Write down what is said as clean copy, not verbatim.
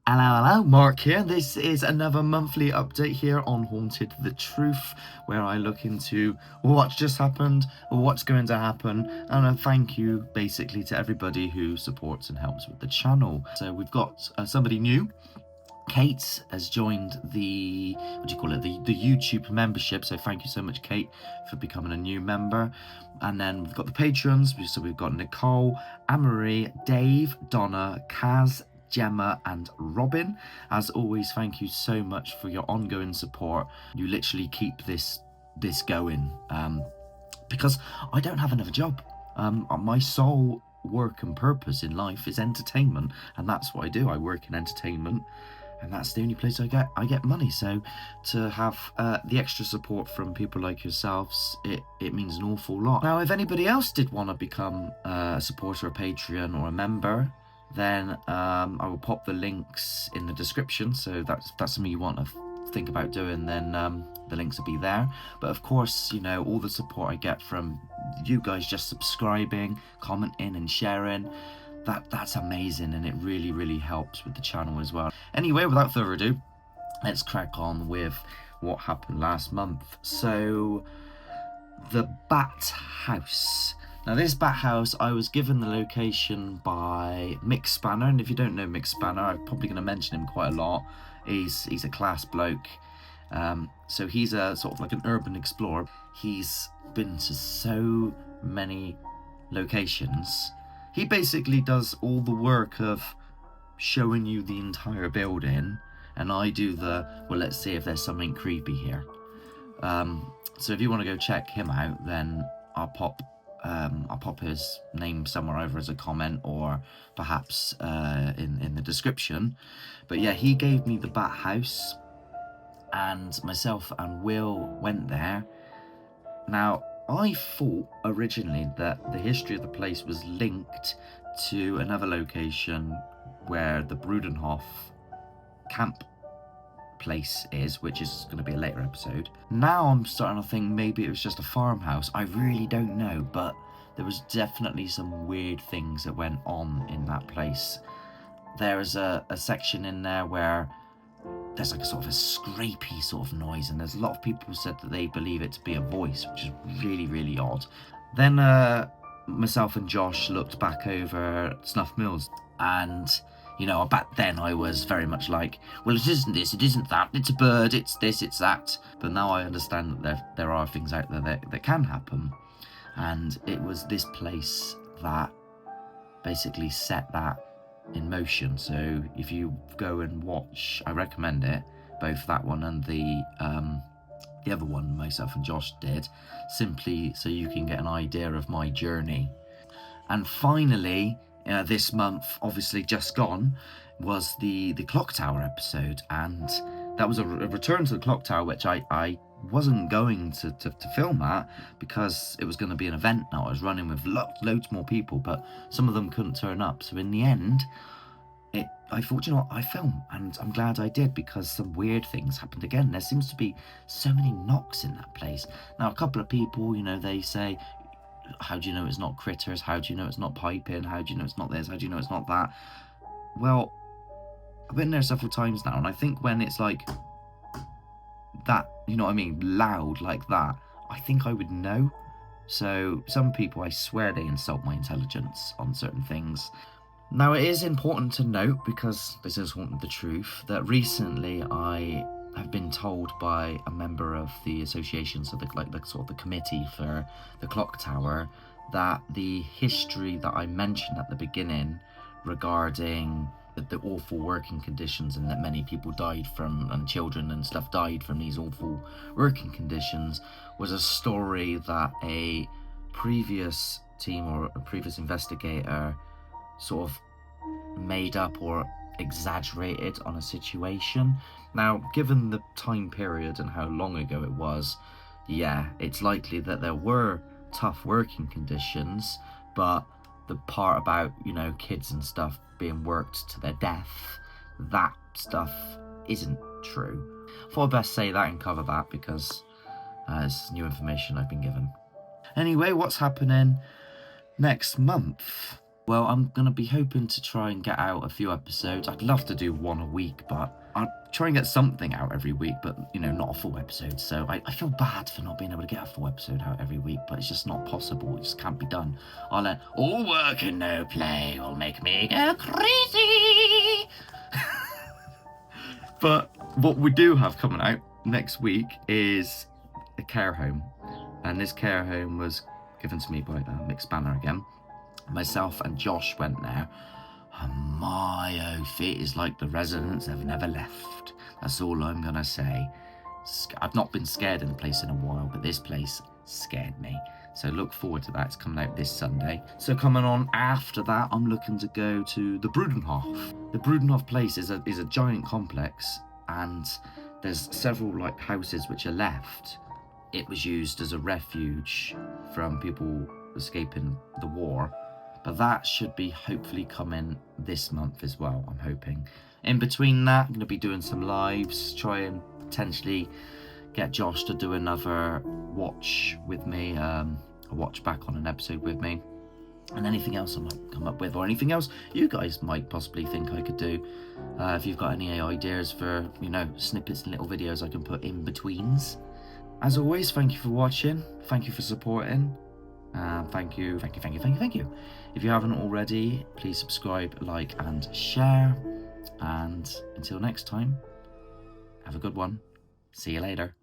Hello, Mark here. This is another monthly update here on Haunted the Truth, where I look into what's just happened, what's going to happen, and a thank you basically to everybody who supports and helps with the channel. So we've got somebody new. Kate has joined the, the YouTube membership, so thank you so much, Kate, for becoming a new member. And then we've got the patrons, so we've got Nicole, Anne-Marie, Dave, Donna, Kaz, Gemma and Robin. As always, thank you so much for your ongoing support. You literally keep this going, because I don't have another job. My sole work and purpose in life is entertainment, and that's what I do. I work in entertainment, and that's the only place I get money. So to have the extra support from people like yourselves, it means an awful lot. Now, if anybody else did want to become a supporter, a Patreon or a member, then I will pop the links in the description. So that's something you want to think about doing, then the links will be there. But of course, you know, all the support I get from you guys just subscribing, commenting and sharing, that's amazing, and it really helps with the channel as well. Anyway, without further ado, let's crack on with what happened last month. So the Bat House. Now, this Bat House, I was given the location by Mick Spanner, and if you don't know Mick Spanner, I'm probably going to mention him quite a lot. He's a class bloke. So he's a sort of like an urban explorer. He's been to so many locations. He basically does all the work of showing you the entire building, and I do the, well, let's see if there's something creepy here. So if you want to go check him out, then I'll pop his name somewhere, either as a comment or perhaps in the description. But yeah, he gave me the Bat House, and myself and Will went there. Now, I thought originally that the history of the place was linked to another location where the Brudenhof camp place is, which is going to be a later episode. Now I'm starting to think maybe it was just a farmhouse. I really don't know, but there was definitely some weird things that went on in that place. There is a section in there where there's like a sort of a scrapey sort of noise, and there's a lot of people who said that they believe it to be a voice, which is really odd. Then myself and Josh looked back over Snuff Mills, and you know, back then I was very much like, well, it isn't this, it isn't that, it's a bird, it's this, it's that. But now I understand that there are things out there that can happen. And it was this place that basically set that in motion. So if you go and watch, I recommend it, both that one and the other one myself and Josh did, simply so you can get an idea of my journey. And finally, this month, obviously just gone, was the clock tower episode, and that was a return to the clock tower, which I wasn't going to film that because it was going to be an event now. I was running with loads more people, but some of them couldn't turn up. So in the end, I thought, you know what, I film, and I'm glad I did, because some weird things happened again. There seems to be so many knocks in that place. Now, a couple of people, you know, they say, how do you know it's not critters? How do you know it's not piping? How do you know it's not this? How do you know it's not that? Well, I've been there several times now, and I think when it's like that, you know what I mean, loud like that, I think I would know. So some people, I swear, they insult my intelligence on certain things. Now, it is important to note, because this is Haunted the Truth, that recently I have been told by a member of the association, so the committee for the clock tower, that the history that I mentioned at the beginning regarding the awful working conditions, and that many people died from, and children and stuff died from these awful working conditions, was a story that a previous team or a previous investigator sort of made up or exaggerated on a situation. Now, given the time period and how long ago it was, yeah, it's likely that there were tough working conditions, but the part about, you know, kids and stuff being worked to their death, that stuff isn't true. I thought I'd best say that and cover that, because it's new information I've been given. Anyway, what's happening next month? Well, I'm going to be hoping to try and get out a few episodes. I'd love to do one a week, but I'll try and get something out every week, but, you know, not a full episode. So I feel bad for not being able to get a full episode out every week, but it's just not possible. It just can't be done. I'll let all work and no play will make me go crazy. But what we do have coming out next week is a care home. And this care home was given to me by Mick Spanner again. Myself and Josh went there, and my oath, it is like the residents have never left. That's all I'm gonna say. I've not been scared in a place in a while, but this place scared me. So look forward to that. It's coming out this Sunday. So coming on after that, I'm looking to go to the Brudenhof. The Brudenhof place is a giant complex, and there's several like houses which are left. It was used as a refuge from people escaping the war. But that should be hopefully coming this month as well, I'm hoping. In between that, I'm going to be doing some lives, try and potentially get Josh to do another watch with me, a watch back on an episode with me. And anything else I might come up with, or anything else you guys might possibly think I could do. If you've got any ideas for, you know, snippets and little videos I can put in betweens. As always, thank you for watching. Thank you for supporting. Thank you. If you haven't already, please subscribe, like, and share. And until next time, have a good one. See you later.